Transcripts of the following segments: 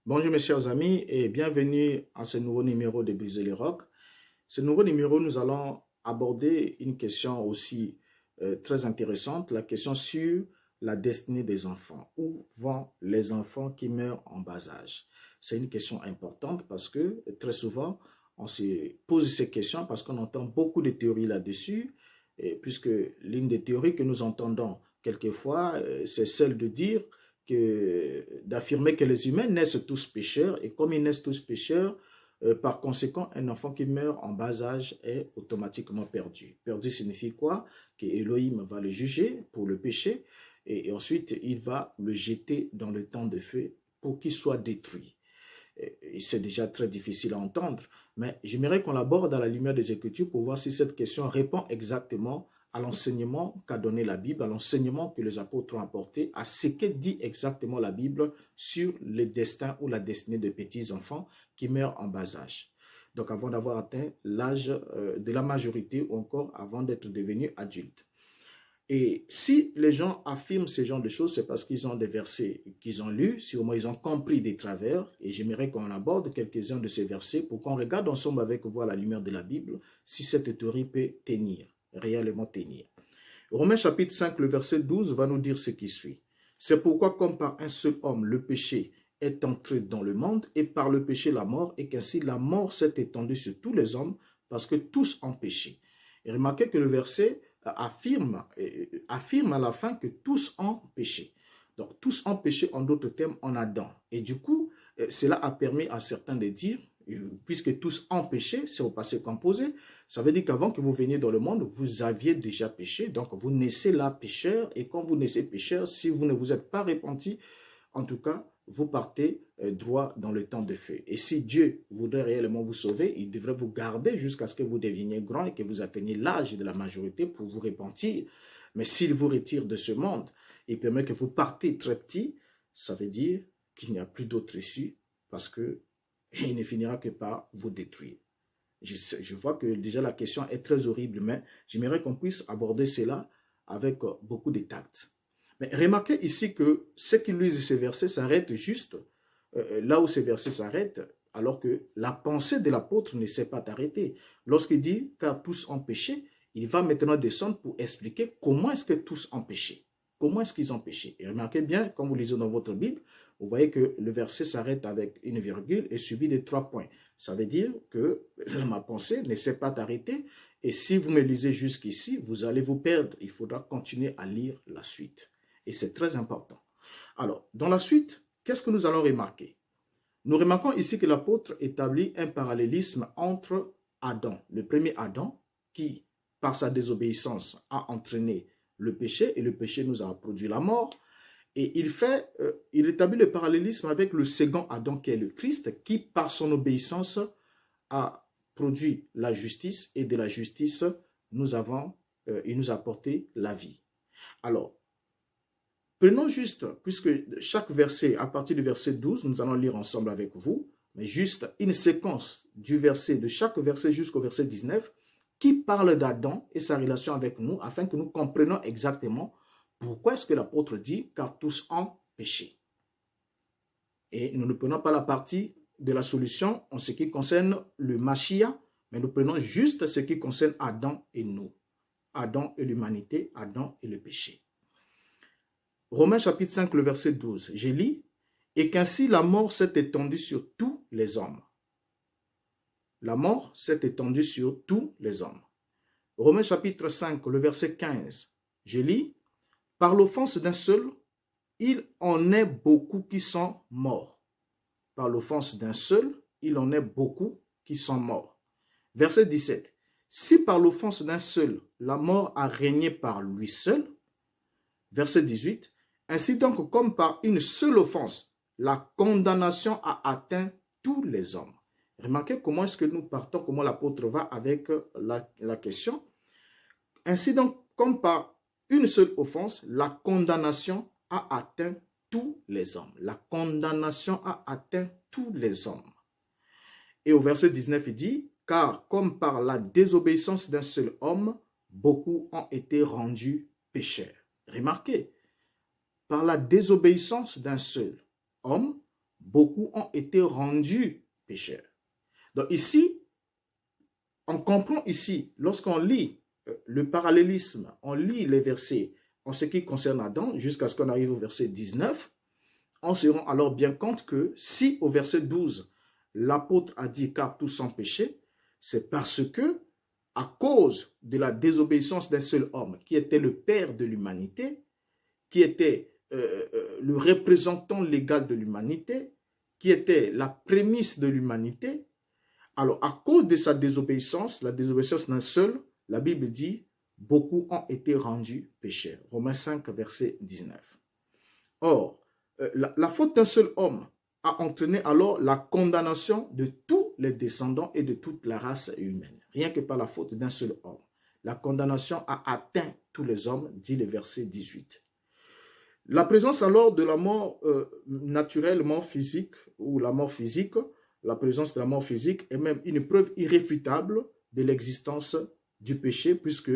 Bonjour mes chers amis et bienvenue à ce nouveau numéro de Briser les rocs. Ce nouveau numéro, nous allons aborder une question aussi très intéressante, la question sur la destinée des enfants. Où vont les enfants qui meurent en bas âge? C'est une question importante parce que très souvent, on se pose ces questions parce qu'on entend beaucoup de théories là-dessus, puisque l'une des théories que nous entendons quelquefois, c'est celle de dire d'affirmer que les humains naissent tous pécheurs et comme ils naissent tous pécheurs, par conséquent, un enfant qui meurt en bas âge est automatiquement perdu. Perdu signifie quoi? Que Elohim va le juger pour le péché et ensuite il va le jeter dans le temps de feu pour qu'il soit détruit. C'est déjà très difficile à entendre, mais j'aimerais qu'on l'aborde à la lumière des Écritures pour voir si cette question répond exactement à l'enseignement qu'a donné la Bible, à l'enseignement que les apôtres ont apporté, à ce que dit exactement la Bible sur le destin ou la destinée de petits enfants qui meurent en bas âge. Donc avant d'avoir atteint l'âge de la majorité ou encore avant d'être devenus adultes. Et si les gens affirment ce genre de choses, c'est parce qu'ils ont des versets qu'ils ont lus, sûrement ils ont compris des travers, et j'aimerais qu'on aborde quelques-uns de ces versets pour qu'on regarde ensemble avec vous à la lumière de la Bible si cette théorie peut tenir, réellement tenir. Romains chapitre 5, le verset 12 va nous dire ce qui suit. C'est pourquoi comme par un seul homme le péché est entré dans le monde et par le péché la mort, et qu'ainsi la mort s'est étendue sur tous les hommes parce que tous ont péché. Et remarquez que le verset affirme à la fin que tous ont péché. Donc tous ont péché en d'autres termes en Adam. Et du coup, cela a permis à certains de dire, puisque tous ont péché, c'est au passé composé, ça veut dire qu'avant que vous veniez dans le monde, vous aviez déjà péché. Donc vous naissez là pécheur. Et quand vous naissez pécheur, si vous ne vous êtes pas repenti, en tout cas, vous partez droit dans le temps de feu. Et si Dieu voudrait réellement vous sauver, il devrait vous garder jusqu'à ce que vous deveniez grand et que vous atteigniez l'âge de la majorité pour vous repentir. Mais s'il vous retire de ce monde et permet que vous partez très petit, ça veut dire qu'il n'y a plus d'autre issue parce qu'il ne finira que par vous détruire. Je vois que déjà la question est très horrible, mais j'aimerais qu'on puisse aborder cela avec beaucoup de tact. Mais remarquez ici que ceux qui lisent ces versets s'arrêtent juste là où ces versets s'arrêtent, alors que la pensée de l'apôtre ne s'est pas arrêtée. Lorsqu'il dit « car tous ont péché », il va maintenant descendre pour expliquer comment est-ce que tous ont péché. Comment est-ce qu'ils ont péché? Et remarquez bien, quand vous lisez dans votre Bible, vous voyez que le verset s'arrête avec une virgule et suivi de 3 points. Ça veut dire que ma pensée ne s'est pas arrêtée. Et si vous me lisez jusqu'ici, vous allez vous perdre. Il faudra continuer à lire la suite. Et c'est très important. Alors, dans la suite, qu'est-ce que nous allons remarquer? Nous remarquons ici que l'apôtre établit un parallélisme entre Adam, le premier Adam, qui, par sa désobéissance, a entraîné le péché, et le péché nous a produit la mort. Et il établit le parallélisme avec le second Adam, qui est le Christ, qui, par son obéissance, a produit la justice, et de la justice, il nous a apporté la vie. Alors, prenons juste, puisque chaque verset, à partir du verset 12, nous allons lire ensemble avec vous, mais juste une séquence de chaque verset jusqu'au verset 19, qui parle d'Adam et sa relation avec nous, afin que nous comprenions exactement pourquoi est-ce que l'apôtre dit « car tous ont péché ». Et nous ne prenons pas la partie de la solution en ce qui concerne le Mashiach, mais nous prenons juste ce qui concerne Adam et nous. Adam et l'humanité, Adam et le péché. Romains chapitre 5, le verset 12, je lis, « Et qu'ainsi la mort s'est étendue sur tous les hommes. » La mort s'est étendue sur tous les hommes. Romains chapitre 5, le verset 15, je lis, « Par l'offense d'un seul, il en est beaucoup qui sont morts. » Par l'offense d'un seul, il en est beaucoup qui sont morts. Verset 17, « Si par l'offense d'un seul, la mort a régné par lui seul. » Verset 18, « Ainsi donc, comme par une seule offense, la condamnation a atteint tous les hommes. » Remarquez comment est-ce que nous partons, comment l'apôtre va avec la question. « Ainsi donc, comme par une seule offense, la condamnation a atteint tous les hommes. » La condamnation a atteint tous les hommes. Et au verset 19, il dit, « Car comme par la désobéissance d'un seul homme, beaucoup ont été rendus pécheurs. » Remarquez, par la désobéissance d'un seul homme, beaucoup ont été rendus pécheurs. Donc ici, on comprend ici, lorsqu'on lit le parallélisme, on lit les versets en ce qui concerne Adam, jusqu'à ce qu'on arrive au verset 19, on se rend alors bien compte que si au verset 12, l'apôtre a dit car tous sont péchés, c'est parce que, à cause de la désobéissance d'un seul homme, qui était le père de l'humanité, qui était le représentant légal de l'humanité, qui était la prémisse de l'humanité, alors à cause de sa désobéissance, la désobéissance d'un seul, la Bible dit, beaucoup ont été rendus pécheurs. Romains 5, verset 19. Or, la faute d'un seul homme a entraîné alors la condamnation de tous les descendants et de toute la race humaine. Rien que par la faute d'un seul homme. La condamnation a atteint tous les hommes, dit le verset 18. La présence alors de la mort naturellement physique ou la mort physique, la présence de la mort physique est même une preuve irréfutable de l'existence du péché, puisque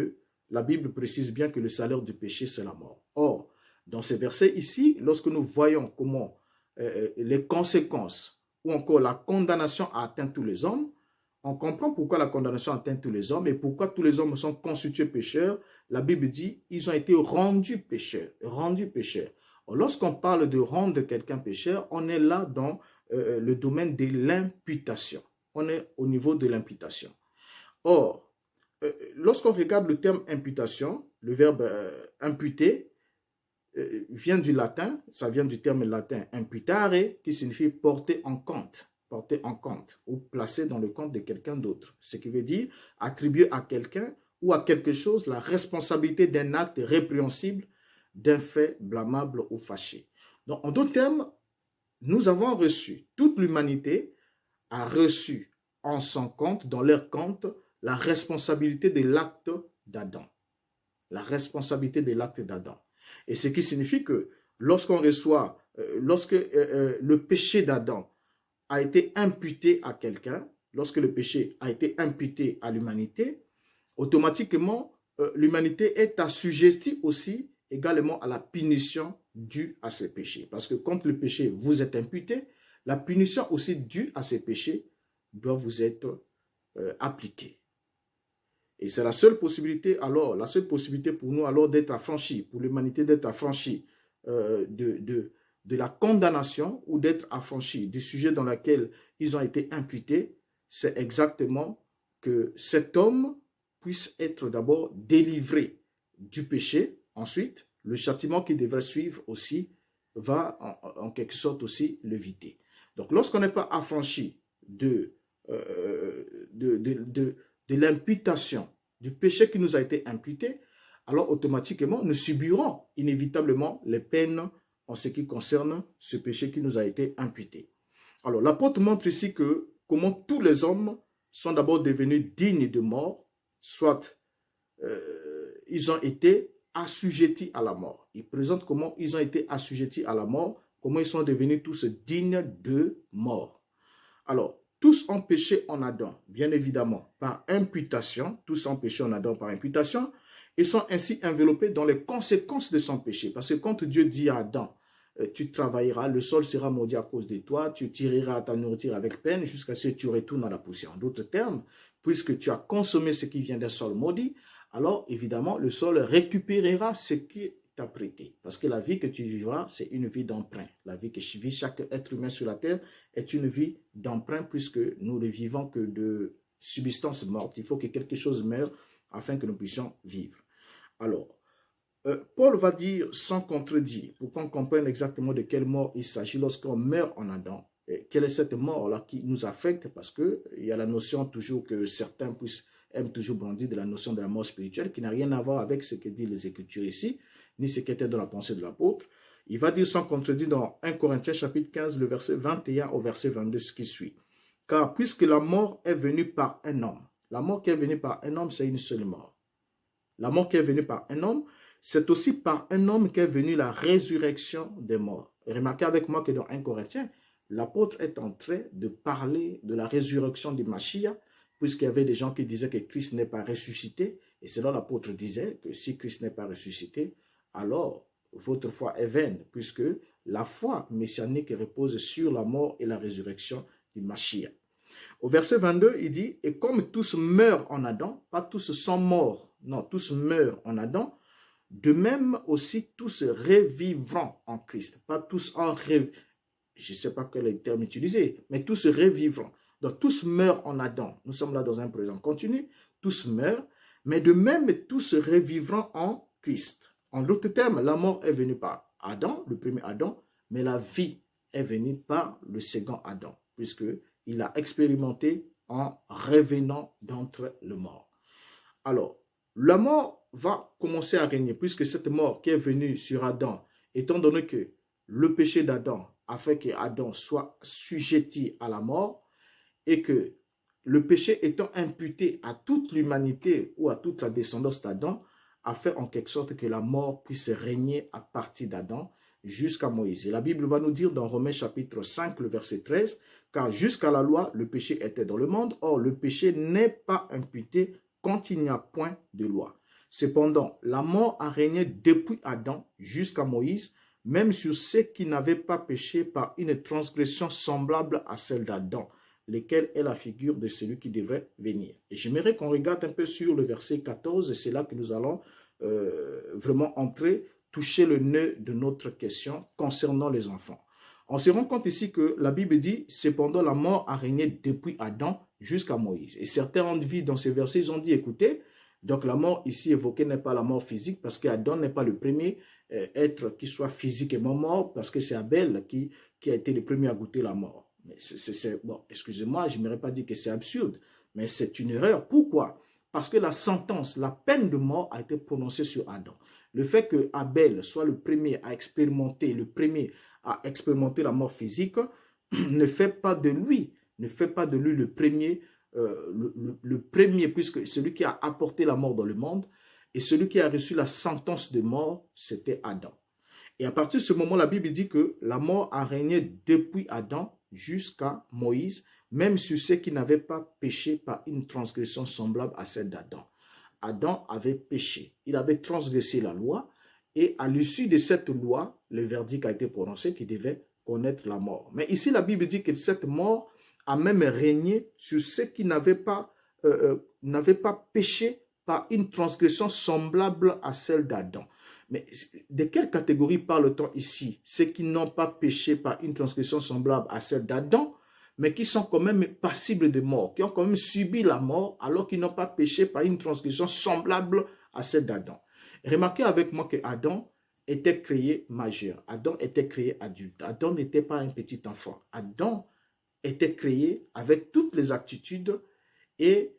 la Bible précise bien que le salaire du péché, c'est la mort. Or, dans ces versets ici, lorsque nous voyons comment les conséquences ou encore la condamnation a atteint tous les hommes, on comprend pourquoi la condamnation atteint tous les hommes et pourquoi tous les hommes sont constitués pécheurs. La Bible dit ils ont été rendus pécheurs. Rendus pécheurs. Lorsqu'on parle de rendre quelqu'un pécheur, on est là dans le domaine de l'imputation. On est au niveau de l'imputation. Or, lorsqu'on regarde le terme imputation, le verbe imputer vient du latin, ça vient du terme latin imputare, qui signifie porter en compte ou placer dans le compte de quelqu'un d'autre. Ce qui veut dire attribuer à quelqu'un ou à quelque chose la responsabilité d'un acte répréhensible, d'un fait blâmable ou fâché. Donc, en d'autres termes, nous avons reçu, toute l'humanité a reçu en son compte, dans leur compte, la responsabilité de l'acte d'Adam. La responsabilité de l'acte d'Adam. Et ce qui signifie que lorsqu'on reçoit, lorsque le péché d'Adam a été imputé à quelqu'un, lorsque le péché a été imputé à l'humanité, automatiquement, l'humanité est assujettie aussi également à la punition due à ces péchés. Parce que quand le péché vous est imputé, la punition aussi due à ces péchés doit vous être appliquée. Et c'est la seule possibilité alors, la seule possibilité pour nous alors d'être affranchis, pour l'humanité d'être affranchie de la condamnation ou d'être affranchis du sujet dans lequel ils ont été imputés, c'est exactement que cet homme puisse être d'abord délivré du péché. Ensuite, le châtiment qui devrait suivre aussi va en quelque sorte aussi l'éviter. Donc, lorsqu'on n'est pas affranchi de l'imputation du péché qui nous a été imputé, alors automatiquement, nous subirons inévitablement les peines en ce qui concerne ce péché qui nous a été imputé. Alors, l'apôtre montre ici que comment tous les hommes sont d'abord devenus dignes de mort, soit ils ont été assujettis à la mort. Il présente comment ils ont été assujettis à la mort, comment ils sont devenus tous dignes de mort. Alors, tous ont péché en Adam, bien évidemment, par imputation. Tous ont péché en Adam par imputation et sont ainsi enveloppés dans les conséquences de son péché. Parce que quand Dieu dit à Adam, tu travailleras, le sol sera maudit à cause de toi, tu tireras ta nourriture avec peine jusqu'à ce que tu retournes à la poussière. En d'autres termes, puisque tu as consommé ce qui vient d'un sol maudit, alors évidemment, le sol récupérera ce qui t'a prêté. Parce que la vie que tu vivras, c'est une vie d'emprunt. La vie que vit chaque être humain sur la terre est une vie d'emprunt puisque nous ne vivons que de subsistance morte. Il faut que quelque chose meure afin que nous puissions vivre. Alors, Paul va dire sans contredire, pour qu'on comprenne exactement de quelle mort il s'agit lorsqu'on meurt en Adam. Et quelle est cette mort-là qui nous affecte? Parce qu'il y a la notion toujours que certains aiment toujours brandir de la notion de la mort spirituelle qui n'a rien à voir avec ce que disent les Écritures ici, ni ce qui était dans la pensée de l'apôtre. Il va dire sans contredire dans 1 Corinthiens chapitre 15, le verset 21 au verset 22, ce qui suit. Car puisque la mort est venue par un homme, la mort qui est venue par un homme, c'est une seule mort. La mort qui est venue par un homme, c'est aussi par un homme qu'est venue la résurrection des morts. Et remarquez avec moi que dans 1 Corinthiens, l'apôtre est en train de parler de la résurrection du Mashiach, puisqu'il y avait des gens qui disaient que Christ n'est pas ressuscité. Et c'est là l'apôtre disait que si Christ n'est pas ressuscité, alors votre foi est vaine, puisque la foi messianique repose sur la mort et la résurrection du Mashiach. Au verset 22, il dit, « Et comme tous meurent en Adam, pas tous sont morts, non, tous meurent en Adam, de même aussi tous revivront en Christ. » Pas tous en rêve, je ne sais pas quel est le terme utilisé, mais tous revivront. Donc tous meurent en Adam. Nous sommes là dans un présent continu, tous meurent, mais de même tous revivront en Christ. En d'autres termes, la mort est venue par Adam, le premier Adam, mais la vie est venue par le second Adam, puisqu'il a expérimenté en revenant d'entre les morts. Alors, la mort va commencer à régner, puisque cette mort qui est venue sur Adam, étant donné que le péché d'Adam a fait que Adam soit sujetti à la mort, et que le péché étant imputé à toute l'humanité ou à toute la descendance d'Adam, a fait en quelque sorte que la mort puisse régner à partir d'Adam jusqu'à Moïse. Et la Bible va nous dire dans Romains chapitre 5, le verset 13, « Car jusqu'à la loi, le péché était dans le monde, or le péché n'est pas imputé quand il n'y a point de loi. Cependant, la mort a régné depuis Adam jusqu'à Moïse, même sur ceux qui n'avaient pas péché par une transgression semblable à celle d'Adam, lequel est la figure de celui qui devrait venir. » Et j'aimerais qu'on regarde un peu sur le verset 14, et c'est là que nous allons vraiment entrer, toucher le nœud de notre question concernant les enfants. On se rend compte ici que la Bible dit « Cependant, la mort a régné depuis Adam jusqu'à Moïse. » Et certains ont dit dans ces versets, ils ont dit « Écoutez, donc la mort ici évoquée n'est pas la mort physique, parce qu'Adam n'est pas le premier être qui soit physiquement mort, parce que c'est Abel qui a été le premier à goûter la mort. » Bon, excusez-moi, je n'aurais pas dit que c'est absurde, mais c'est une erreur. Pourquoi? Parce que la sentence, la peine de mort a été prononcée sur Adam. Le fait que Abel soit le premier à expérimenter, la mort physique, ne fait pas de lui le premier, le premier, puisque celui qui a apporté la mort dans le monde et celui qui a reçu la sentence de mort, c'était Adam. Et à partir de ce moment, la Bible dit que la mort a régné depuis Adam jusqu'à Moïse, même sur ceux qui n'avaient pas péché par une transgression semblable à celle d'Adam. Adam avait péché, il avait transgressé la loi, et à l'issue de cette loi, le verdict a été prononcé qu'il devait connaître la mort. Mais ici, la Bible dit que cette mort a même régné sur ceux qui n'avaient pas péché par une transgression semblable à celle d'Adam. Mais de quelle catégorie parle-t-on ici? Ceux qui n'ont pas péché par une transgression semblable à celle d'Adam, mais qui sont quand même passibles de mort, qui ont quand même subi la mort, alors qu'ils n'ont pas péché par une transgression semblable à celle d'Adam. Remarquez avec moi que Adam était créé majeur. Adam était créé adulte. Adam n'était pas un petit enfant. Adam était créé avec toutes les aptitudes et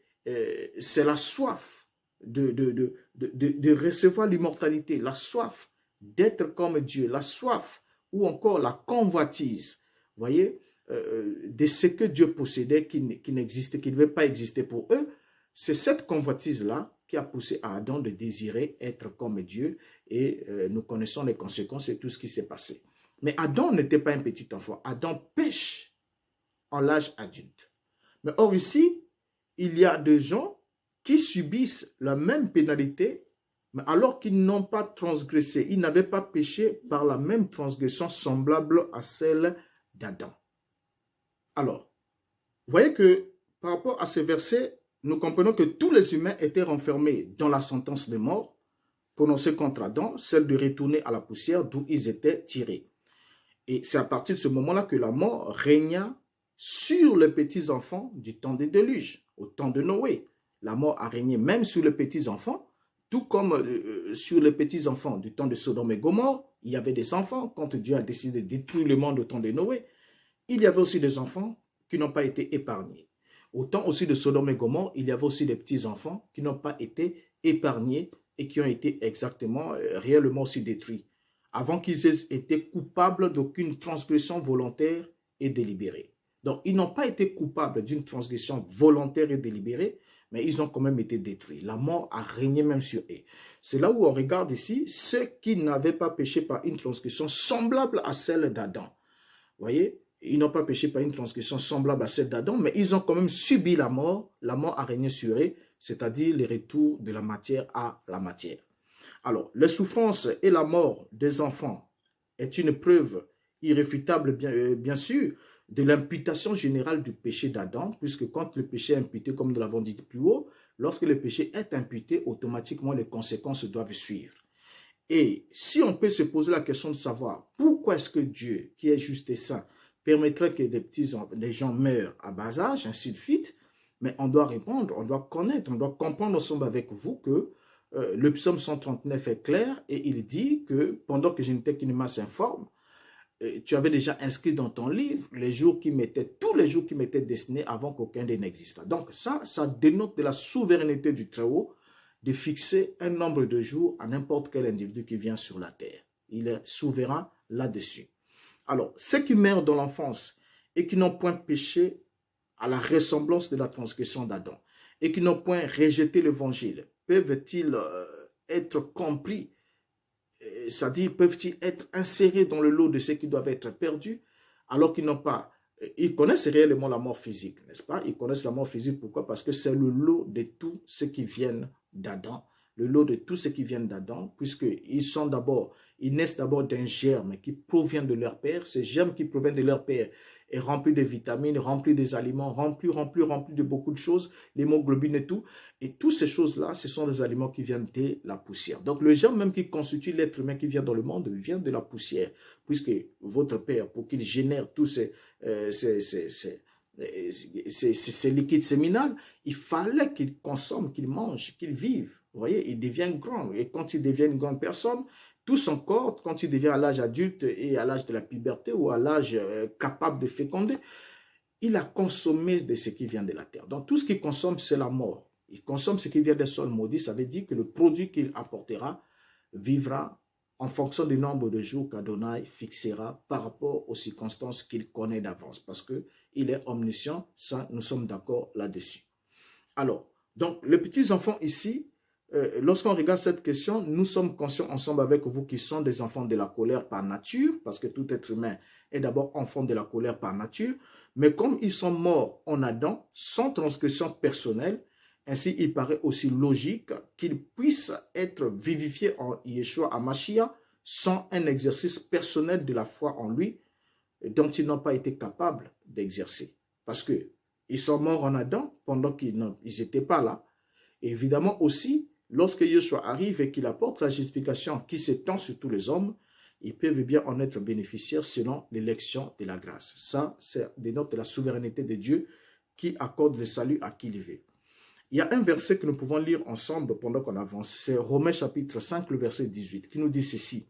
c'est la soif de recevoir l'immortalité, la soif d'être comme Dieu, la soif ou encore la convoitise, voyez, de ce que Dieu possédait qui n'existait, qui ne devait pas exister pour eux. C'est cette convoitise-là qui a poussé à Adam de désirer être comme Dieu et nous connaissons les conséquences de tout ce qui s'est passé. Mais Adam n'était pas un petit enfant. Adam pêche en l'âge adulte. Mais or ici, il y a des gens qui subissent la même pénalité, mais alors qu'ils n'ont pas transgressé, ils n'avaient pas péché par la même transgression semblable à celle d'Adam. Alors, vous voyez que par rapport à ces versets, nous comprenons que tous les humains étaient renfermés dans la sentence de mort prononcée contre Adam, celle de retourner à la poussière d'où ils étaient tirés. Et c'est à partir de ce moment-là que la mort régna sur les petits-enfants du temps des déluges, au temps de Noé. La mort a régné même sur les petits-enfants, tout comme sur les petits-enfants du temps de Sodome et Gomorrhe. Il y avait des enfants quand Dieu a décidé de détruire le monde au temps de Noé. Il y avait aussi des enfants qui n'ont pas été épargnés. Au temps aussi de Sodome et Gomorrhe, il y avait aussi des petits-enfants qui n'ont pas été épargnés et qui ont été exactement, réellement aussi détruits, avant qu'ils aient été coupables d'aucune transgression volontaire et délibérée. Donc, ils n'ont pas été coupables d'une transgression volontaire et délibérée, mais ils ont quand même été détruits. La mort a régné même sur eux. C'est là où on regarde ici ceux qui n'avaient pas péché par une transgression semblable à celle d'Adam. Vous voyez, ils n'ont pas péché par une transgression semblable à celle d'Adam, mais ils ont quand même subi la mort. La mort a régné sur eux, c'est-à-dire le retour de la matière à la matière. Alors, les souffrances et la mort des enfants est une preuve irréfutable, bien sûr, de l'imputation générale du péché d'Adam, puisque quand le péché est imputé, comme nous l'avons dit plus haut, lorsque le péché est imputé, automatiquement les conséquences doivent suivre. Et si on peut se poser la question de savoir pourquoi est-ce que Dieu, qui est juste et saint, permettrait que les gens meurent à bas âge, ainsi de suite, mais on doit répondre, on doit connaître, on doit comprendre ensemble avec vous que le psaume 139 est clair et il dit que pendant que je n'étais qu'une masse informe, tu avais déjà inscrit dans ton livre tous les jours qui m'étaient destinés avant qu'aucun d'eux n'existât. Donc ça dénote de la souveraineté du Très-Haut de fixer un nombre de jours à n'importe quel individu qui vient sur la terre. Il est souverain là-dessus. Alors, ceux qui meurent dans l'enfance et qui n'ont point péché à la ressemblance de la transgression d'Adam et qui n'ont point rejeté l'évangile, peuvent-ils être compris, c'est-à-dire peuvent-ils être insérés dans le lot de ceux qui doivent être perdus alors qu'ils n'ont pas, ils connaissent réellement la mort physique, n'est-ce pas? Ils connaissent la mort physique, pourquoi? Parce que c'est le lot de tous ceux qui viennent d'Adam, le lot de tous ceux qui viennent d'Adam, puisqu'ils naissent d'abord d'un germe qui provient de leur père. Ce germe qui provient de leur père est rempli de vitamines, rempli des aliments, rempli de beaucoup de choses, l'hémoglobine et tout. Et toutes ces choses-là, ce sont des aliments qui viennent de la poussière. Donc le germe même qui constitue l'être humain qui vient dans le monde vient de la poussière, puisque votre père, pour qu'il génère tous ces liquides séminales, il fallait qu'il consomme, qu'il mange, qu'il vive. Vous voyez, il devient grand. Et quand il devient une grande personne, tout son corps, quand il devient à l'âge adulte et à l'âge de la puberté ou à l'âge capable de féconder, il a consommé de ce qui vient de la terre. Donc tout ce qu'il consomme, c'est la mort. Il consomme ce qui vient des sols maudits. Ça veut dire que le produit qu'il apportera vivra en fonction du nombre de jours qu'Adonai fixera par rapport aux circonstances qu'il connaît d'avance. Parce qu'il est omniscient, ça, nous sommes d'accord là-dessus. Alors, donc, les petits enfants ici, lorsqu'on regarde cette question, nous sommes conscients ensemble avec vous qui sont des enfants de la colère par nature, parce que tout être humain est d'abord enfant de la colère par nature, mais comme ils sont morts en Adam, sans transgression personnelle, ainsi il paraît aussi logique qu'ils puissent être vivifiés en Yeshua HaMashiach sans un exercice personnel de la foi en lui, dont ils n'ont pas été capables d'exercer. Parce qu'ils sont morts en Adam pendant qu'ils n'étaient pas là. Et évidemment aussi, lorsque Yeshua arrive et qu'il apporte la justification qui s'étend sur tous les hommes, ils peuvent bien en être bénéficiaires selon l'élection de la grâce. Ça, c'est dénote de la souveraineté de Dieu qui accorde le salut à qui il veut. Il y a un verset que nous pouvons lire ensemble pendant qu'on avance. C'est Romains chapitre 5, le verset 18, qui nous dit ceci.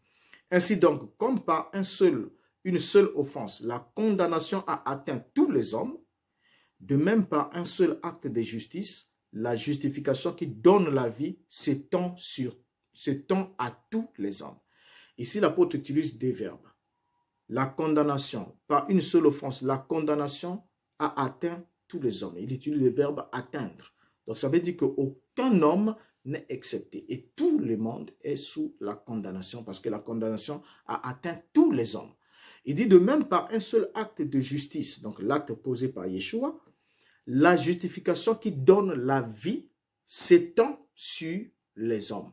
Ainsi donc, comme par une seule offense, la condamnation a atteint tous les hommes, de même par un seul acte de justice, la justification qui donne la vie s'étend à tous les hommes. Ici, l'apôtre utilise des verbes. La condamnation, par une seule offense, la condamnation a atteint tous les hommes. Il utilise le verbe atteindre. Donc, ça veut dire qu'aucun homme n'est excepté. Et tout le monde est sous la condamnation parce que la condamnation a atteint tous les hommes. Il dit de même par un seul acte de justice, donc l'acte posé par Yeshua, la justification qui donne la vie s'étend sur les hommes.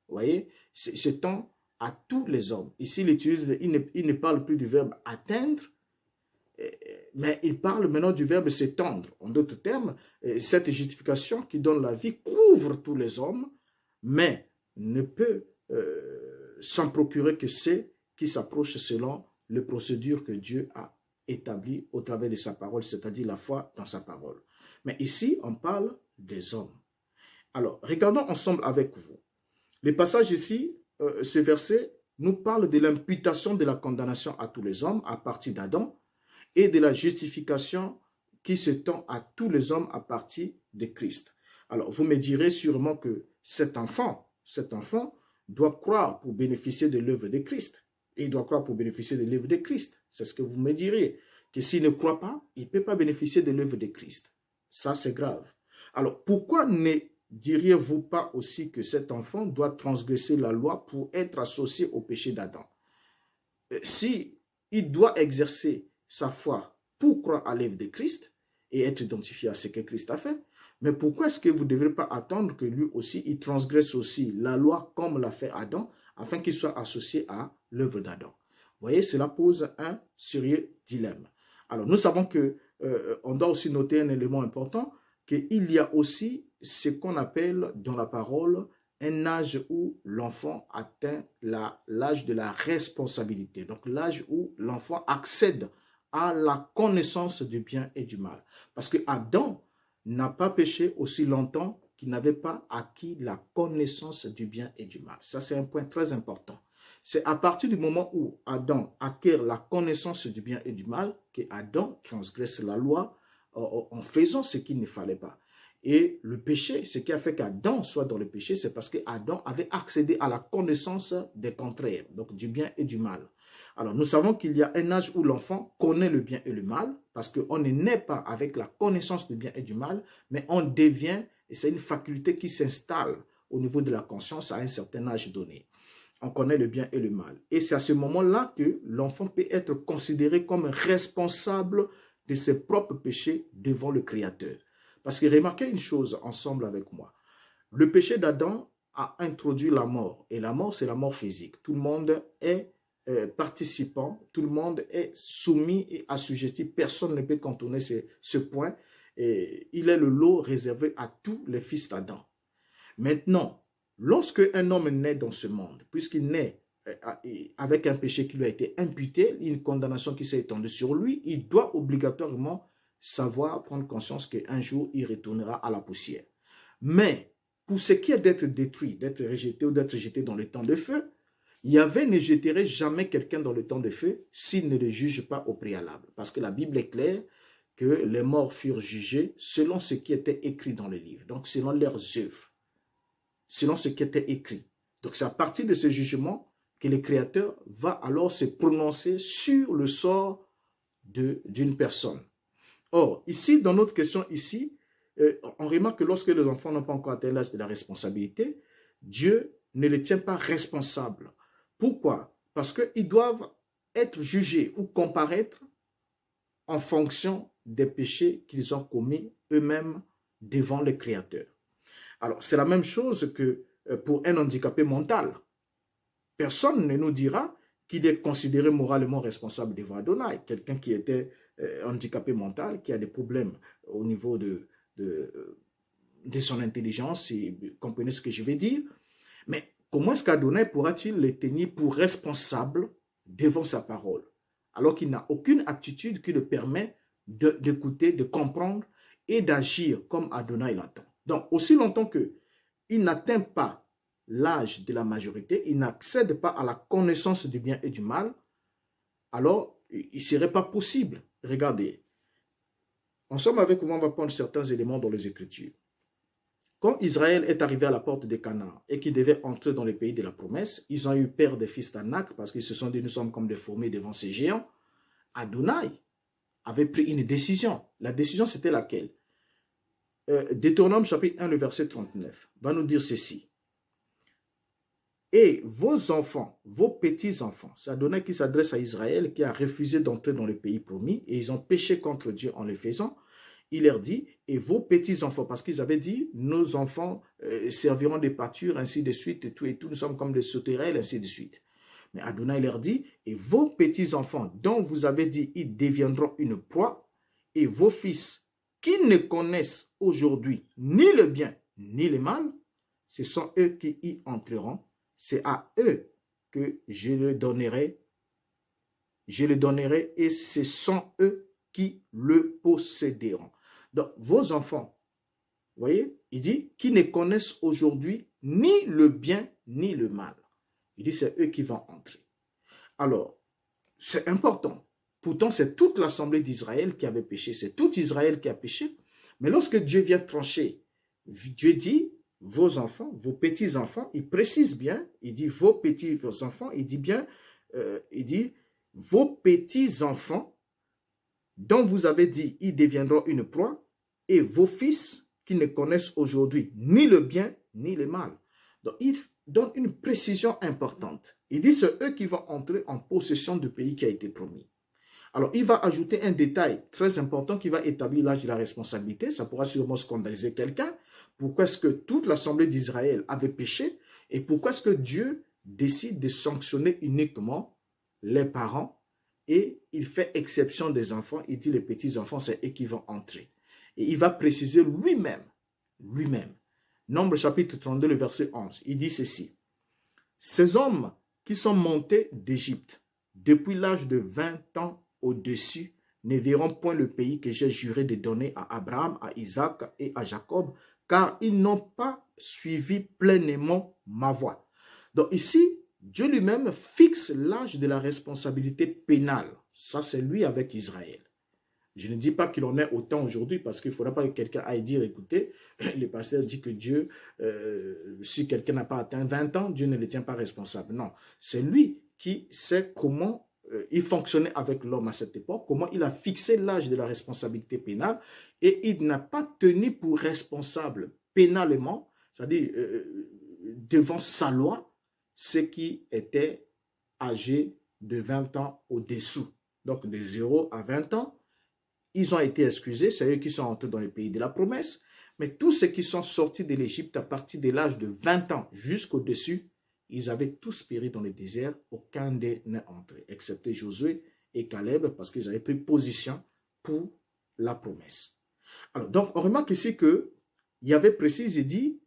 Vous voyez, s'étend à tous les hommes. Ici, il ne parle plus du verbe atteindre, mais il parle maintenant du verbe s'étendre. En d'autres termes, cette justification qui donne la vie couvre tous les hommes, mais ne peut s'en procurer que ceux qui s'approchent selon les procédures que Dieu a établies au travers de sa parole, c'est-à-dire la foi dans sa parole. Mais ici, on parle des hommes. Alors, regardons ensemble avec vous. Le passage ici, ce verset, nous parle de l'imputation de la condamnation à tous les hommes à partir d'Adam et de la justification qui s'étend à tous les hommes à partir de Christ. Alors, vous me direz sûrement que cet enfant doit croire pour bénéficier de l'œuvre de Christ. Et il doit croire pour bénéficier de l'œuvre de Christ. C'est ce que vous me direz. Que s'il ne croit pas, il ne peut pas bénéficier de l'œuvre de Christ. Ça, c'est grave. Alors, pourquoi ne diriez-vous pas aussi que cet enfant doit transgresser la loi pour être associé au péché d'Adam? Si il doit exercer sa foi pour croire à l'œuvre de Christ et être identifié à ce que Christ a fait, mais pourquoi est-ce que vous ne devrez pas attendre que lui aussi, il transgresse aussi la loi comme l'a fait Adam, afin qu'il soit associé à l'œuvre d'Adam? voyez, cela pose un sérieux dilemme. Alors, nous savons que on doit aussi noter un élément important, qu'il y a aussi ce qu'on appelle dans la parole un âge où l'enfant atteint l'âge de la responsabilité. Donc, l'âge où l'enfant accède à la connaissance du bien et du mal. Parce que Adam n'a pas péché aussi longtemps qu'il n'avait pas acquis la connaissance du bien et du mal. Ça, c'est un point très important. C'est à partir du moment où Adam acquiert la connaissance du bien et du mal que Adam transgresse la loi en faisant ce qu'il ne fallait pas. Et le péché, ce qui a fait qu'Adam soit dans le péché, c'est parce qu'Adam avait accédé à la connaissance des contraires, donc du bien et du mal. Alors, nous savons qu'il y a un âge où l'enfant connaît le bien et le mal, parce qu'on ne naît pas avec la connaissance du bien et du mal, mais on devient, et c'est une faculté qui s'installe au niveau de la conscience à un certain âge donné. On connaît le bien et le mal. Et c'est à ce moment-là que l'enfant peut être considéré comme responsable de ses propres péchés devant le Créateur. Parce que remarquez une chose ensemble avec moi. Le péché d'Adam a introduit la mort. Et la mort, c'est la mort physique. Tout le monde est participant, tout le monde est soumis et assujetti. Personne ne peut contourner ce point. Et il est le lot réservé à tous les fils d'Adam. Maintenant, lorsque un homme naît dans ce monde, puisqu'il naît avec un péché qui lui a été imputé, une condamnation qui s'est étendue sur lui, il doit obligatoirement savoir, prendre conscience qu'un jour, il retournera à la poussière. Mais, pour ce qui est d'être détruit, d'être rejeté ou d'être jeté dans le temps de feu, Yahvé ne jetterait jamais quelqu'un dans le temps de feu s'il ne le juge pas au préalable. Parce que la Bible est claire que les morts furent jugés selon ce qui était écrit dans le livre, donc selon leurs œuvres, selon ce qui était écrit. Donc c'est à partir de ce jugement que le Créateur va alors se prononcer sur le sort d'une personne. Or, ici, dans notre question ici, on remarque que lorsque les enfants n'ont pas encore atteint l'âge de la responsabilité, Dieu ne les tient pas responsables. Pourquoi? Parce qu'ils doivent être jugés ou comparaître en fonction des péchés qu'ils ont commis eux-mêmes devant le Créateur. Alors, c'est la même chose que pour un handicapé mental. Personne ne nous dira qu'il est considéré moralement responsable devant Adonai. Quelqu'un qui était handicapé mental, qui a des problèmes au niveau de son intelligence, si vous comprenez ce que je vais dire. Mais comment est-ce qu'Adonai pourra-t-il les tenir pour responsables devant sa parole, alors qu'il n'a aucune aptitude qui le permet d'écouter, de comprendre et d'agir comme Adonai l'attend. Donc, aussi longtemps qu'il n'atteint pas l'âge de la majorité, il n'accède pas à la connaissance du bien et du mal, alors il ne serait pas possible. Regardez, ensemble avec vous, on va prendre certains éléments dans les Écritures. Quand Israël est arrivé à la porte de Canaan et qu'il devait entrer dans le pays de la promesse, ils ont eu peur des fils d'Anak parce qu'ils se sont dit, nous sommes comme des fourmis devant ces géants. Adonai avait pris une décision. La décision, c'était laquelle? Deutéronome chapitre 1, le verset 39, va nous dire ceci. Et vos enfants, vos petits-enfants, c'est Adonai qui s'adresse à Israël, qui a refusé d'entrer dans le pays promis, et ils ont péché contre Dieu en le faisant. Il leur dit, et vos petits-enfants, parce qu'ils avaient dit, nos enfants serviront de pâture, ainsi de suite, et tout, nous sommes comme des sauterelles, ainsi de suite. Mais Adonai leur dit, et vos petits-enfants, dont vous avez dit, ils deviendront une proie, et vos fils, qui ne connaissent aujourd'hui ni le bien, ni le mal, ce sont eux qui y entreront. C'est à eux que je le donnerai et ce sont eux qui le posséderont. Donc, vos enfants, vous voyez, il dit, qui ne connaissent aujourd'hui ni le bien ni le mal. Il dit, c'est eux qui vont entrer. Alors, c'est important. Pourtant, c'est toute l'assemblée d'Israël qui avait péché. C'est tout Israël qui a péché. Mais lorsque Dieu vient trancher, Dieu dit, vos enfants, vos petits-enfants, il précise bien, il dit vos petits-enfants, il dit bien, il dit vos petits-enfants dont vous avez dit, ils deviendront une proie, et vos fils qui ne connaissent aujourd'hui ni le bien ni le mal. Donc, il donne une précision importante. Il dit, c'est eux qui vont entrer en possession du pays qui a été promis. Alors, il va ajouter un détail très important qui va établir l'âge de la responsabilité. Ça pourra sûrement scandaliser quelqu'un. Pourquoi est-ce que toute l'assemblée d'Israël avait péché et pourquoi est-ce que Dieu décide de sanctionner uniquement les parents, et il fait exception des enfants. Il dit les petits-enfants, c'est eux qui vont entrer. Et il va préciser lui-même. Nombre chapitre 32, le verset 11. Il dit ceci. Ces hommes qui sont montés d'Égypte depuis l'âge de 20 ans au-dessus ne verront point le pays que j'ai juré de donner à Abraham, à Isaac et à Jacob, car ils n'ont pas suivi pleinement ma voie. Donc ici, Dieu lui-même fixe l'âge de la responsabilité pénale. Ça, c'est lui avec Israël. Je ne dis pas qu'il en est autant aujourd'hui parce qu'il ne faudra pas que quelqu'un aille dire, écoutez, le pasteur dit que Dieu, si quelqu'un n'a pas atteint 20 ans, Dieu ne le tient pas responsable. Non, c'est lui qui sait comment il fonctionnait avec l'homme à cette époque, comment il a fixé l'âge de la responsabilité pénale et il n'a pas tenu pour responsable pénalement, c'est-à-dire devant sa loi, ceux qui étaient âgés de 20 ans au-dessous. Donc de 0 à 20 ans, ils ont été excusés, c'est eux qui sont entrés dans le pays de la promesse, mais tous ceux qui sont sortis de l'Égypte à partir de l'âge de 20 ans jusqu'au-dessus, ils avaient tous péri dans le désert, aucun d'eux n'est entré, excepté Josué et Caleb, parce qu'ils avaient pris position pour la promesse. Alors, donc, on remarque ici que Yahvé précise et dit,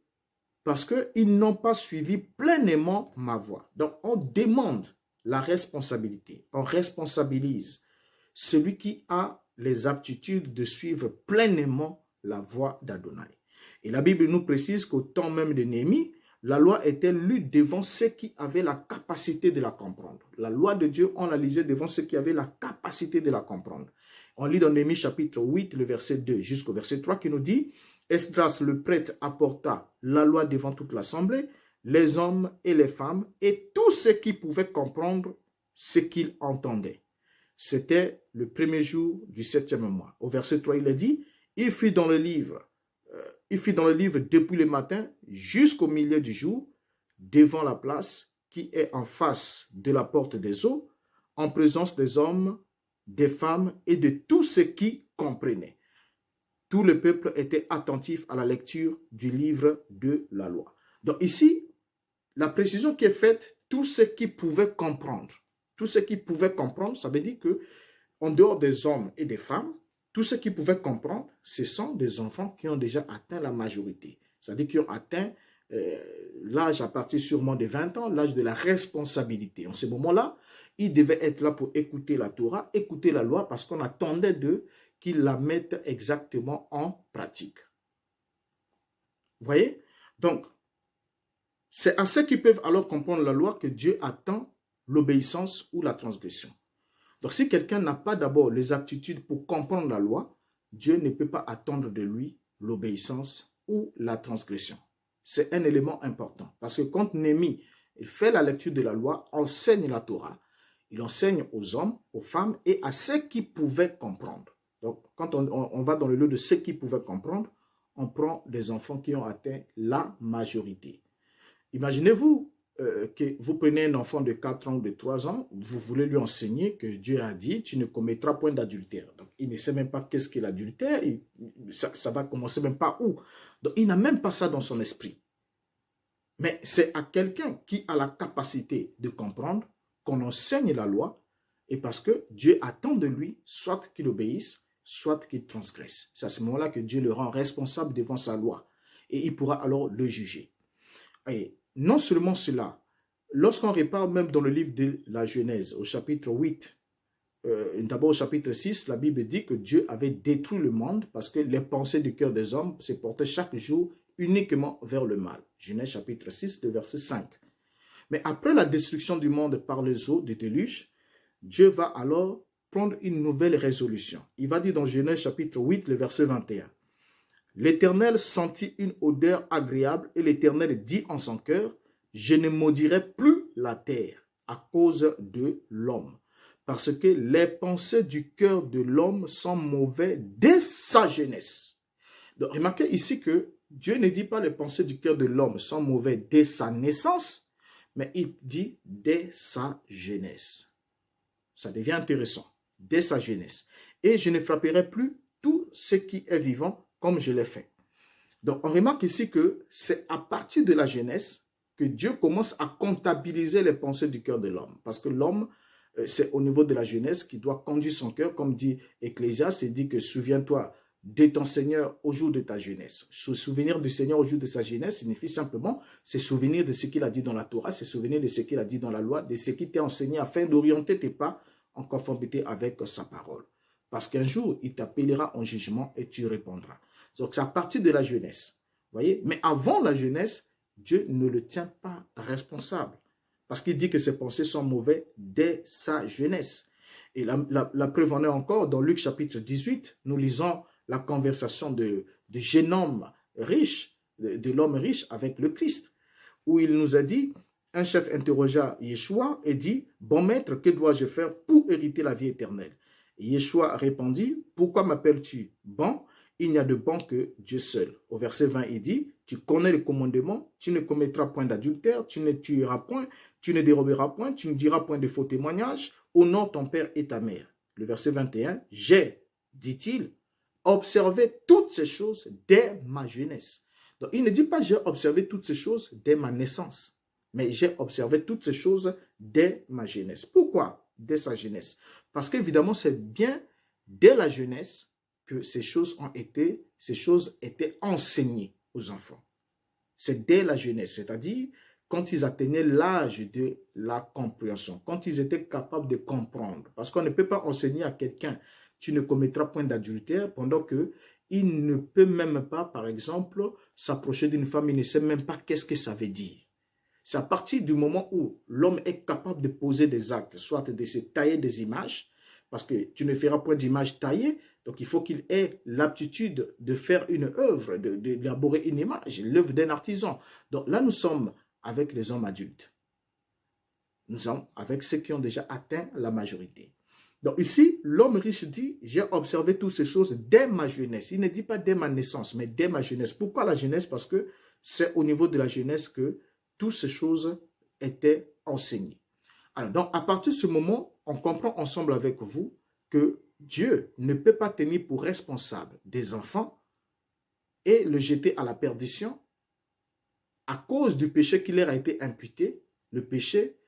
parce qu'ils n'ont pas suivi pleinement ma voie. Donc, on demande la responsabilité, on responsabilise celui qui a les aptitudes de suivre pleinement la voie d'Adonai. Et la Bible nous précise qu'au temps même de Néhémie, la loi était lue devant ceux qui avaient la capacité de la comprendre. La loi de Dieu, on la lisait devant ceux qui avaient la capacité de la comprendre. On lit dans Néhémie chapitre 8, le verset 2 jusqu'au verset 3 qui nous dit « Esdras le prêtre apporta la loi devant toute l'assemblée, les hommes et les femmes, et tous ceux qui pouvaient comprendre ce qu'ils entendaient. » C'était le premier jour du 7e mois. Au verset 3, il a dit « Il fit dans le livre depuis le matin jusqu'au milieu du jour, devant la place qui est en face de la porte des eaux, en présence des hommes, des femmes et de tous ceux qui comprenaient. » Tout le peuple était attentif à la lecture du livre de la loi. Donc ici, la précision qui est faite, tous ceux qui pouvaient comprendre. Tous ceux qui pouvaient comprendre, ça veut dire que en dehors des hommes et des femmes, tous ceux qui pouvaient comprendre, ce sont des enfants qui ont déjà atteint la majorité. C'est-à-dire qui ont atteint l'âge à partir sûrement de 20 ans, l'âge de la responsabilité. En ce moment-là, ils devaient être là pour écouter la Torah, écouter la loi, parce qu'on attendait d'eux qu'ils la mettent exactement en pratique. Vous voyez? Donc, c'est à ceux qui peuvent alors comprendre la loi que Dieu attend l'obéissance ou la transgression. Donc, si quelqu'un n'a pas d'abord les aptitudes pour comprendre la loi, Dieu ne peut pas attendre de lui l'obéissance ou la transgression. C'est un élément important. Parce que quand Néhémie fait la lecture de la loi, enseigne la Torah, il enseigne aux hommes, aux femmes et à ceux qui pouvaient comprendre. Donc, quand on va dans le lieu de ceux qui pouvaient comprendre, on prend des enfants qui ont atteint la majorité. Imaginez-vous que vous prenez un enfant de 4 ans ou de 3 ans, vous voulez lui enseigner que Dieu a dit, tu ne commettras point d'adultère. Donc, il ne sait même pas qu'est-ce qu'est l'adultère, ça va commencer même pas où. Donc, il n'a même pas ça dans son esprit. Mais c'est à quelqu'un qui a la capacité de comprendre qu'on enseigne la loi, et parce que Dieu attend de lui, soit qu'il obéisse, soit qu'il transgresse. C'est à ce moment-là que Dieu le rend responsable devant sa loi, et il pourra alors le juger. Et non seulement cela, lorsqu'on repart même dans le livre de la Genèse, au chapitre 8, d'abord au chapitre 6, la Bible dit que Dieu avait détruit le monde parce que les pensées du cœur des hommes se portaient chaque jour uniquement vers le mal. Genèse chapitre 6, le verset 5. Mais après la destruction du monde par les eaux de déluge, Dieu va alors prendre une nouvelle résolution. Il va dire dans Genèse chapitre 8, le verset 21. L'Éternel sentit une odeur agréable et l'Éternel dit en son cœur, je ne maudirai plus la terre à cause de l'homme, parce que les pensées du cœur de l'homme sont mauvais dès sa jeunesse. Donc, remarquez ici que Dieu ne dit pas les pensées du cœur de l'homme sont mauvais dès sa naissance, mais il dit dès sa jeunesse. Ça devient intéressant, dès sa jeunesse. Et je ne frapperai plus tout ce qui est vivant comme je l'ai fait. Donc, on remarque ici que c'est à partir de la jeunesse que Dieu commence à comptabiliser les pensées du cœur de l'homme. Parce que l'homme c'est au niveau de la jeunesse qui doit conduire son cœur, comme dit Ecclésiaste, il dit que souviens-toi de ton Seigneur au jour de ta jeunesse. Se souvenir du Seigneur au jour de sa jeunesse signifie simplement se souvenir de ce qu'il a dit dans la Torah, se souvenir de ce qu'il a dit dans la loi, de ce qu'il t'a enseigné afin d'orienter tes pas en conformité avec sa parole. Parce qu'un jour, il t'appellera en jugement et tu répondras. Donc, c'est à partir de la jeunesse. Voyez? Mais avant la jeunesse, Dieu ne le tient pas responsable. Parce qu'il dit que ses pensées sont mauvaises dès sa jeunesse. Et la preuve en est encore dans Luc chapitre 18. Nous lisons la conversation de jeune homme riche, de l'homme riche avec le Christ, où il nous a dit, un chef interrogea Yeshua et dit, « Bon maître, que dois-je faire pour hériter la vie éternelle ?» Et Yeshua répondit, « Pourquoi m'appelles-tu bon? Il n'y a de bon que Dieu seul. » Au verset 20, il dit, « Tu connais le commandement, tu ne commettras point d'adultère, tu ne tueras point, tu ne déroberas point, tu ne diras point de faux témoignages, honore ton père et ta mère. » Le verset 21, « J'ai, dit-il, observé toutes ces choses dès ma jeunesse. » Donc, il ne dit pas « j'ai observé toutes ces choses dès ma naissance », mais j'ai observé toutes ces choses dès ma jeunesse. Pourquoi dès sa jeunesse? Parce qu'évidemment, c'est bien dès la jeunesse que ces choses étaient enseignées aux enfants. C'est dès la jeunesse, c'est-à-dire quand ils atteignaient l'âge de la compréhension, quand ils étaient capables de comprendre. Parce qu'on ne peut pas enseigner à quelqu'un tu ne commettras point d'adultère, pendant qu'il ne peut même pas, par exemple, s'approcher d'une femme, il ne sait même pas qu'est-ce que ça veut dire. C'est à partir du moment où l'homme est capable de poser des actes, soit de se tailler des images, parce que tu ne feras point d'images taillées, donc il faut qu'il ait l'aptitude de faire une œuvre, d'élaborer une image, l'œuvre d'un artisan. Donc là, nous sommes avec les hommes adultes. Nous sommes avec ceux qui ont déjà atteint la majorité. Donc ici, l'homme riche dit, j'ai observé toutes ces choses dès ma jeunesse. Il ne dit pas dès ma naissance, mais dès ma jeunesse. Pourquoi la jeunesse? Parce que c'est au niveau de la jeunesse que toutes ces choses étaient enseignées. Alors, donc, à partir de ce moment, on comprend ensemble avec vous que Dieu ne peut pas tenir pour responsable des enfants et le jeter à la perdition à cause du péché qui leur a été imputé, le péché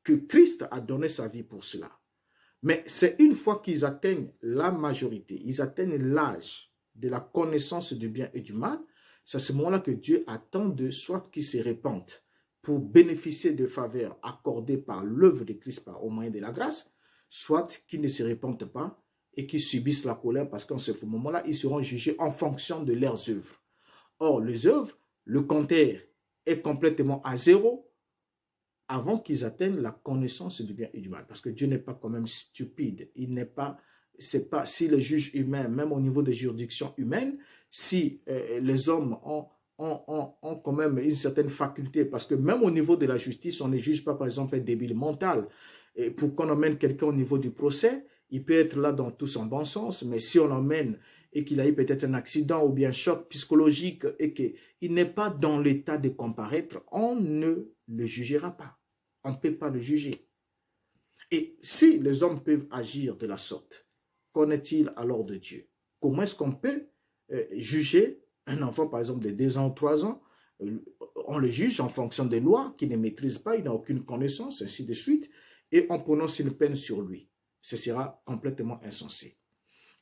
que Christ a donné sa vie pour cela. Mais c'est une fois qu'ils atteignent la majorité, ils atteignent l'âge de la connaissance du bien et du mal, c'est à ce moment-là que Dieu attend d'eux soit qu'ils se répandent pour bénéficier de faveurs accordées par l'œuvre de Christ au moyen de la grâce, soit qu'ils ne se répandent pas et qu'ils subissent la colère parce qu'en ce moment-là, ils seront jugés en fonction de leurs œuvres. Or, les œuvres, le compteur est complètement à zéro avant qu'ils atteignent la connaissance du bien et du mal. Parce que Dieu n'est pas quand même stupide. Il n'est pas, c'est pas, si les juges humains, même au niveau des juridictions humaines, si les hommes ont quand même une certaine faculté, parce que même au niveau de la justice, on ne juge pas par exemple un débile mental. Et pour qu'on emmène quelqu'un au niveau du procès, il peut être là dans tout son bon sens, mais si on l'emmène et qu'il a eu peut-être un accident ou bien un choc psychologique et qu'il n'est pas dans l'état de comparaître, on ne le jugera pas. On ne peut pas le juger. Et si les hommes peuvent agir de la sorte, qu'en est-il alors de Dieu? Comment est-ce qu'on peut juger un enfant, par exemple, de 2 ans ou 3 ans? On le juge en fonction des lois qu'il ne maîtrise pas, il n'a aucune connaissance, ainsi de suite, et on prononce une peine sur lui. Ce sera complètement insensé.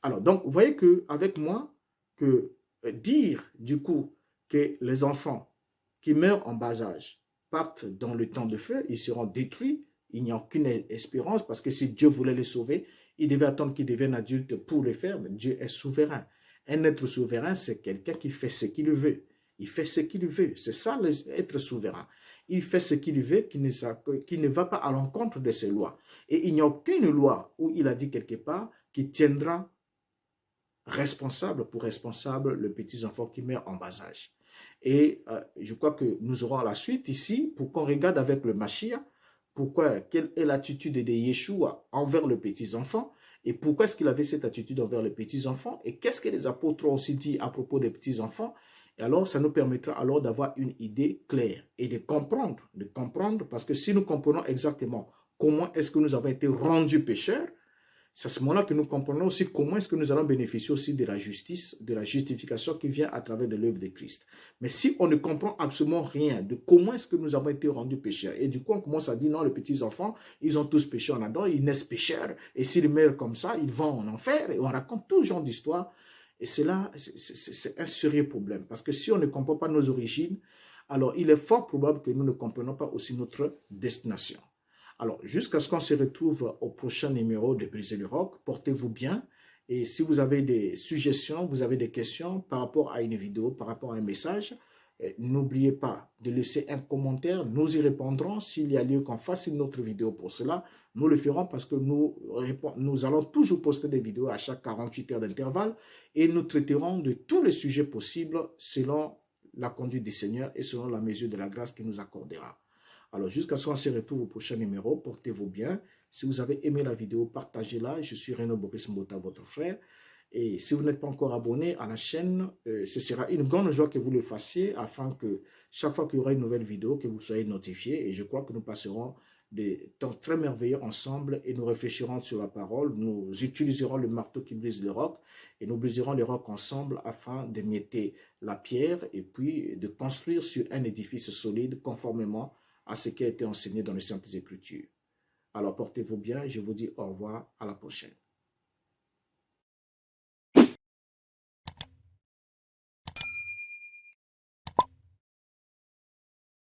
Alors, donc, vous voyez qu'avec moi, que dire du coup que les enfants qui meurent en bas âge partent dans le temps de feu, ils seront détruits, il n'y a aucune espérance parce que si Dieu voulait les sauver, il devait attendre qu'ils deviennent adultes pour le faire, mais Dieu est souverain. Un être souverain, c'est quelqu'un qui fait ce qu'il veut. Il fait ce qu'il veut. C'est ça l'être souverain. Il fait ce qu'il veut, qui ne va pas à l'encontre de ses lois. Et il n'y a aucune loi où il a dit quelque part qui tiendra responsable le petit enfant qui meurt en bas âge. Et je crois que nous aurons la suite ici pour qu'on regarde avec le Mashiach quelle est l'attitude de Yeshua envers les petits-enfants et pourquoi est-ce qu'il avait cette attitude envers les petits-enfants et qu'est-ce que les apôtres ont aussi dit à propos des petits-enfants. Et alors, ça nous permettra alors d'avoir une idée claire et de comprendre parce que si nous comprenons exactement comment est-ce que nous avons été rendus pécheurs, C'est à ce moment-là que nous comprenons aussi comment est-ce que nous allons bénéficier aussi de la justice, de la justification qui vient à travers de l'œuvre de Christ. Mais si on ne comprend absolument rien de comment est-ce que nous avons été rendus pécheurs, et du coup on commence à dire non, les petits enfants, ils ont tous péché en Adam, ils naissent pécheurs, et s'ils meurent comme ça, ils vont en enfer, et on raconte tout genre d'histoires. Et c'est là, c'est un sérieux problème. Parce que si on ne comprend pas nos origines, alors il est fort probable que nous ne comprenions pas aussi notre destination. Alors, jusqu'à ce qu'on se retrouve au prochain numéro de Briser le Roc, portez-vous bien. Et si vous avez des suggestions, vous avez des questions par rapport à une vidéo, par rapport à un message, n'oubliez pas de laisser un commentaire. Nous y répondrons. S'il y a lieu qu'on fasse une autre vidéo pour cela, nous le ferons parce que nous allons toujours poster des vidéos à chaque 48 heures d'intervalle et nous traiterons de tous les sujets possibles selon la conduite du Seigneur et selon la mesure de la grâce qu'il nous accordera. Alors, jusqu'à ce qu'on se retrouve au prochain numéro, portez-vous bien. Si vous avez aimé la vidéo, partagez-la. Je suis Renaud Boris Mbota, votre frère. Et si vous n'êtes pas encore abonné à la chaîne, ce sera une grande joie que vous le fassiez afin que chaque fois qu'il y aura une nouvelle vidéo, que vous soyez notifié. Et je crois que nous passerons des temps très merveilleux ensemble et nous réfléchirons sur la parole. Nous utiliserons le marteau qui brise le roc et nous briserons les rocs ensemble afin d'émietter la pierre et puis de construire sur un édifice solide conformément à ce qui a été enseigné dans les Saintes Écritures. Alors portez-vous bien, je vous dis au revoir, à la prochaine.